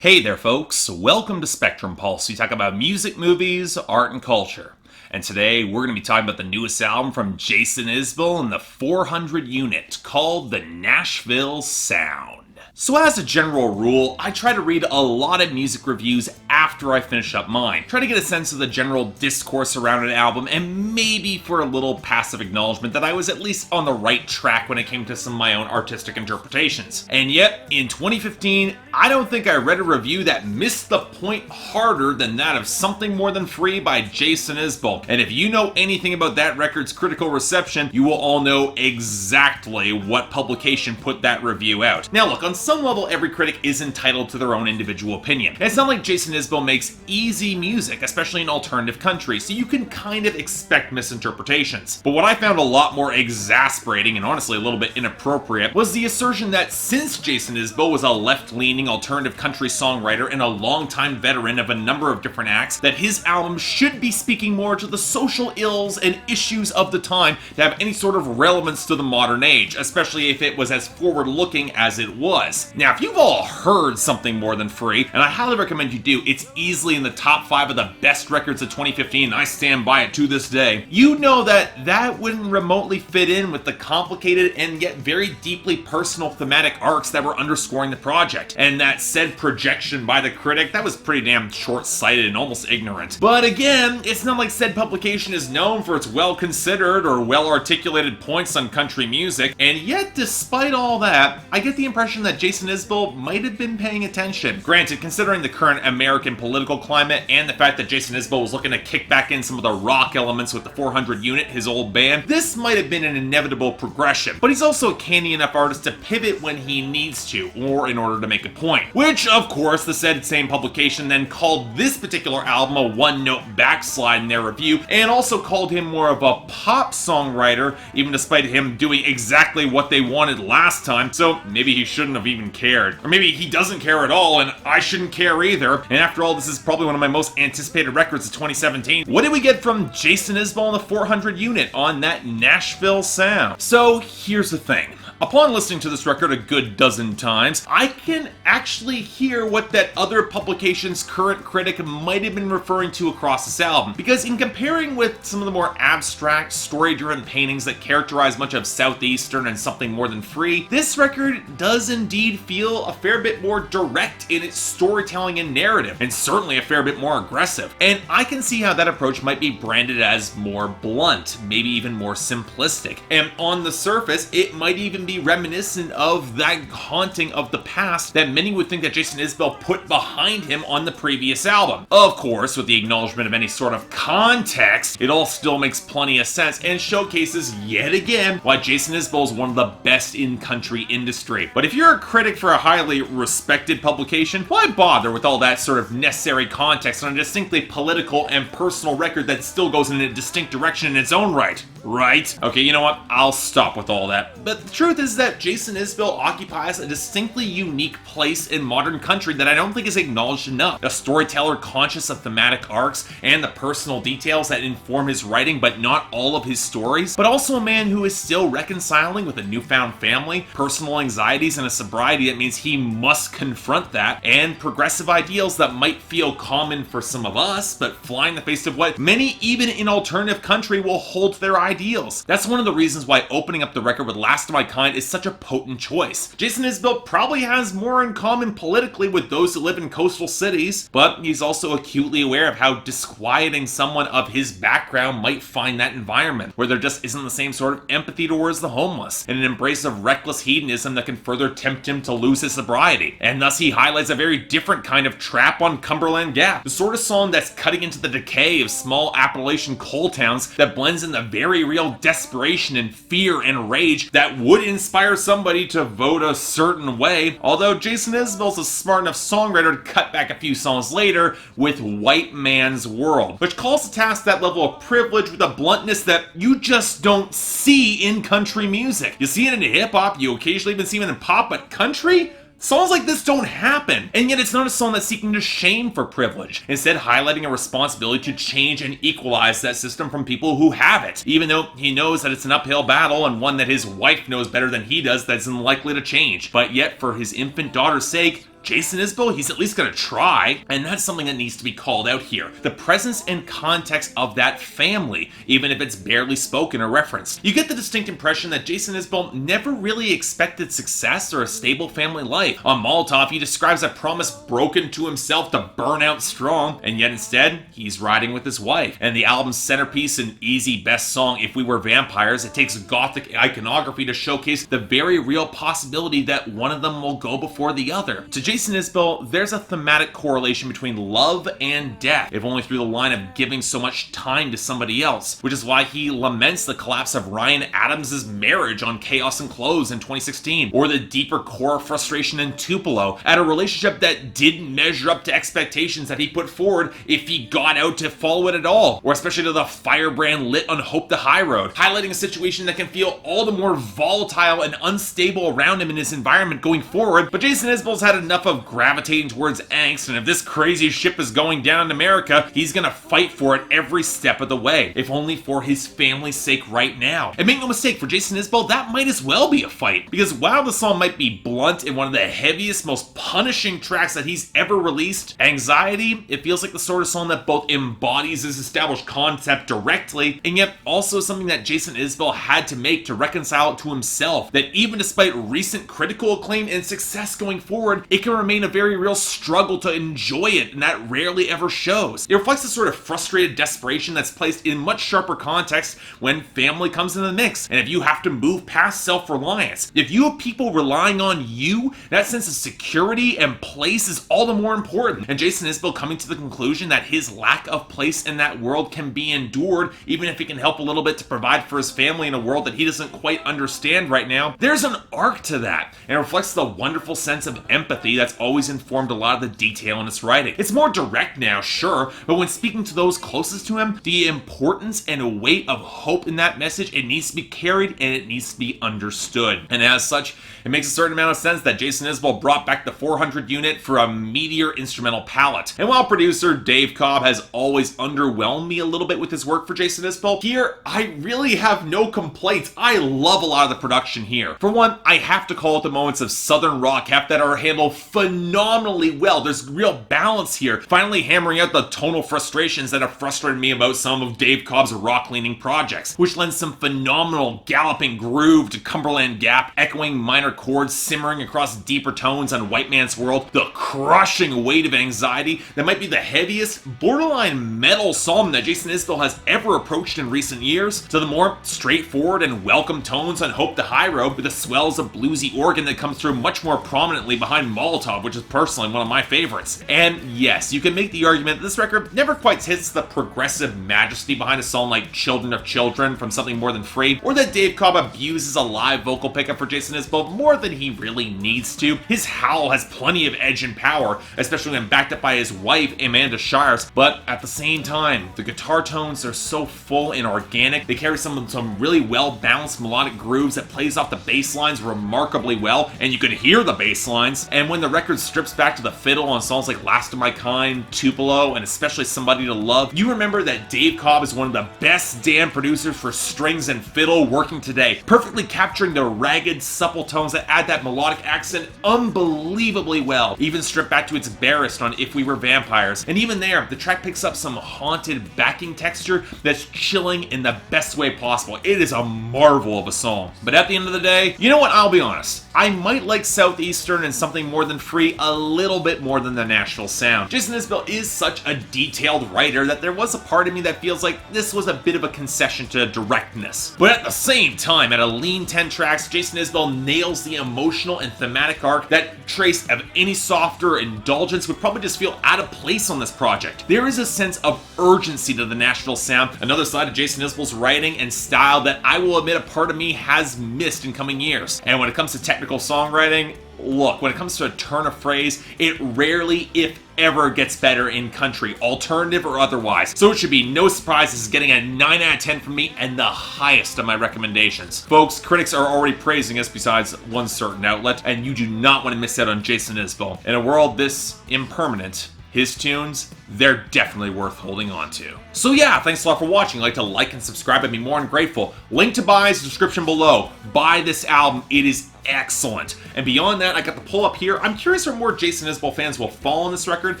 Hey there, folks. Welcome to Spectrum Pulse. We talk about music, movies, art, and culture. And today we're going to be talking about the newest album from Jason Isbell and the 400 Unit called The Nashville Sound. So as a general rule, I try to read a lot of music reviews after I finish up mine. Try to get a sense of the general discourse around an album and maybe for a little passive acknowledgement that I was at least on the right track when it came to some of my own artistic interpretations. And yet, in 2015, I don't think I read a review that missed the point harder than that of Something More Than Free by Jason Isbell. And if you know anything about that record's critical reception, you will all know exactly what publication put that review out. Now look, on some level, every critic is entitled to their own individual opinion. And it's not like Jason Isbell makes easy music, especially in alternative country, so you can kind of expect misinterpretations. But what I found a lot more exasperating and honestly a little bit inappropriate was the assertion that since Jason Isbell was a left-leaning alternative country songwriter and a longtime veteran of a number of different acts, that his album should be speaking more to the social ills and issues of the time to have any sort of relevance to the modern age, especially if it was as forward-looking as it was. Now, if you've all heard Something More Than Free, and I highly recommend you do, it's easily in the top 5 of the best records of 2015, and I stand by it to this day, you know that that wouldn't remotely fit in with the complicated and yet very deeply personal thematic arcs that were underscoring the project. And that said projection by the critic, that was pretty damn short-sighted and almost ignorant. But again, it's not like said publication is known for its well-considered or well-articulated points on country music, and yet despite all that, I get the impression that Jason Isbell might have been paying attention. Granted, considering the current American political climate and the fact that Jason Isbell was looking to kick back in some of the rock elements with the 400 Unit, his old band, this might have been an inevitable progression. But he's also a canny enough artist to pivot when he needs to, or in order to make a point. Which, of course, the said same publication then called this particular album a one-note backslide in their review, and also called him more of a pop songwriter, even despite him doing exactly what they wanted last time, so maybe he shouldn't have even cared. Or maybe he doesn't care at all, and I shouldn't care either, and after all, this is probably one of my most anticipated records of 2017. What did we get from Jason Isbell and the 400 Unit on that Nashville Sound? So, here's the thing. Upon listening to this record a good dozen times, I can actually hear what that other publication's current critic might have been referring to across this album. Because in comparing with some of the more abstract, story-driven paintings that characterize much of Southeastern and Something More Than Free, this record does indeed feel a fair bit more direct in its storytelling and narrative, and certainly a fair bit more aggressive. And I can see how that approach might be branded as more blunt, maybe even more simplistic. And on the surface, it might even be reminiscent of that haunting of the past that many would think that Jason Isbell put behind him on the previous album. Of course, with the acknowledgement of any sort of context, it all still makes plenty of sense and showcases yet again why Jason Isbell is one of the best in country industry. But if you're a critic for a highly respected publication, why bother with all that sort of necessary context on a distinctly political and personal record that still goes in a distinct direction in its own right? Right? Okay, you know what? I'll stop with all that. But the truth is that Jason Isbell occupies a distinctly unique place in modern country that I don't think is acknowledged enough. A storyteller conscious of thematic arcs and the personal details that inform his writing, but not all of his stories. But also a man who is still reconciling with a newfound family, personal anxieties, and a sobriety that means he must confront that, and progressive ideals that might feel common for some of us, but fly in the face of what many, even in alternative country, will hold to their ideals. That's one of the reasons why opening up the record with Last of My Kind is such a potent choice. Jason Isbell probably has more in common politically with those who live in coastal cities, but he's also acutely aware of how disquieting someone of his background might find that environment, where there just isn't the same sort of empathy towards the homeless, and an embrace of reckless hedonism that can further tempt him to lose his sobriety. And thus he highlights a very different kind of trap on Cumberland Gap, the sort of song that's cutting into the decay of small Appalachian coal towns that blends in the very real desperation and fear and rage that would inspire somebody to vote a certain way, although Jason Isbell's a smart enough songwriter to cut back a few songs later with White Man's World, which calls to task that level of privilege with a bluntness that you just don't see in country music. You see it in hip-hop, you occasionally even see it in pop, but country? Songs like this don't happen, and yet it's not a song that's seeking to shame for privilege, instead highlighting a responsibility to change and equalize that system from people who have it, even though he knows that it's an uphill battle and one that his wife knows better than he does that's unlikely to change. But yet, for his infant daughter's sake, Jason Isbell, he's at least gonna try, and that's something that needs to be called out here. The presence and context of that family, even if it's barely spoken or referenced. You get the distinct impression that Jason Isbell never really expected success or a stable family life. On Molotov, he describes a promise broken to himself to burn out strong, and yet instead, he's riding with his wife. And the album's centerpiece and easy best song, If We Were Vampires, it takes gothic iconography to showcase the very real possibility that one of them will go before the other. To Jason Isbell, there's a thematic correlation between love and death, if only through the line of giving so much time to somebody else, which is why he laments the collapse of Ryan Adams' marriage on Chaos and Clothes in 2016, or the deeper core frustration in Tupelo at a relationship that didn't measure up to expectations that he put forward if he got out to follow it at all, or especially to the firebrand lit on Hope the High Road, highlighting a situation that can feel all the more volatile and unstable around him in his environment going forward. But Jason Isbell's had enough of gravitating towards angst, and if this crazy ship is going down in America, he's gonna fight for it every step of the way, if only for his family's sake right now. And make no mistake, for Jason Isbell, that might as well be a fight, because while the song might be blunt and one of the heaviest, most punishing tracks that he's ever released, Anxiety, it feels like the sort of song that both embodies his established concept directly, and yet also something that Jason Isbell had to make to reconcile it to himself, that even despite recent critical acclaim and success going forward, it can remain a very real struggle to enjoy it, and that rarely ever shows. It reflects the sort of frustrated desperation that's placed in much sharper context when family comes into the mix, and if you have to move past self-reliance. If you have people relying on you, that sense of security and place is all the more important. And Jason Isbell coming to the conclusion that his lack of place in that world can be endured, even if it can help a little bit to provide for his family in a world that he doesn't quite understand right now. There's an arc to that, and it reflects the wonderful sense of empathy that's always informed a lot of the detail in his writing. It's more direct now, sure, but when speaking to those closest to him, the importance and weight of hope in that message, it needs to be carried and it needs to be understood. And as such, it makes a certain amount of sense that Jason Isbell brought back the 400 unit for a meatier instrumental palette. And while producer Dave Cobb has always underwhelmed me a little bit with his work for Jason Isbell, here I really have no complaints. I love a lot of the production here. For one, I have to call it the moments of southern rock heft that are handled phenomenally well. There's real balance here, finally hammering out the tonal frustrations that have frustrated me about some of Dave Cobb's rock-leaning projects, which lends some phenomenal galloping groove to Cumberland Gap, echoing minor chords simmering across deeper tones on White Man's World, the crushing weight of Anxiety that might be the heaviest, borderline metal song that Jason Isbell has ever approached in recent years, to the more straightforward and welcome tones on Hope the High Road, with the swells of bluesy organ that comes through much more prominently behind Molotov, which is personally one of my favorites. And yes, you can make the argument that this record never quite hits the progressive majesty behind a song like Children of Children from Something More Than Free, or that Dave Cobb abuses a live vocal pickup for Jason Isbell more than he really needs to. His howl has plenty of edge and power, especially when backed up by his wife, Amanda Shires, but at the same time, the guitar tones are so full and organic. They carry some really well-balanced melodic grooves that plays off the bass lines remarkably well, and you can hear the bass lines. And when the record strips back to the fiddle on songs like Last of My Kind, Tupelo, and especially Somebody to Love, you remember that Dave Cobb is one of the best damn producers for strings and fiddle working today, perfectly capturing the ragged, supple tones that add that melodic accent unbelievably well, even stripped back to its barest on If We Were Vampires. And even there, the track picks up some haunted backing texture that's chilling in the best way possible. It is a marvel of a song. But at the end of the day, you know what? I'll be honest. I might like Southeastern and Something More Than Free a little bit more than the Nashville sound. Jason Isbell is such a detailed writer that there was a part of me that feels like this was a bit of a concession to directness. But at the same time, at a lean 10 tracks, Jason Isbell nails the emotional and thematic arc that trace of any softer indulgence would probably just feel out of place on this project. There is a sense of urgency to the Nashville sound, another side of Jason Isbell's writing and style that I will admit a part of me has missed in coming years. And when it comes to technical songwriting, look, when it comes to a turn of phrase, it rarely, if ever, gets better in country, alternative or otherwise. So it should be no surprise this is getting a 9 out of 10 from me and the highest of my recommendations. Folks, critics are already praising us besides one certain outlet, and you do not want to miss out on Jason Isbell. In a world this impermanent, his tunes, they're definitely worth holding on to. So yeah, thanks a lot for watching. I'd like to like and subscribe, I'd be more than grateful. Link to buy is in the description below. Buy this album, it is excellent. And beyond that, I got the pull up here. I'm curious where more Jason Isbell fans will fall on this record.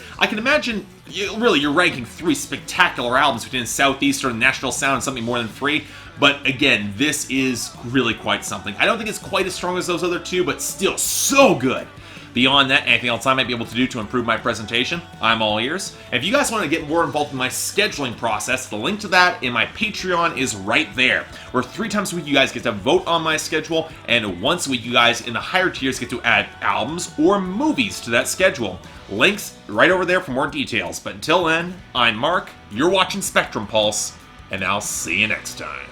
I can imagine, you're ranking 3 spectacular albums between Southeastern and Nashville sound and something more than 3. But again, this is really quite something. I don't think it's quite as strong as those other 2, but still so good. Beyond that, anything else I might be able to do to improve my presentation, I'm all ears. And if you guys want to get more involved in my scheduling process, the link to that in my Patreon is right there, where 3 times a week you guys get to vote on my schedule, and once a week you guys in the higher tiers get to add albums or movies to that schedule. Links right over there for more details. But until then, I'm Mark, you're watching Spectrum Pulse, and I'll see you next time.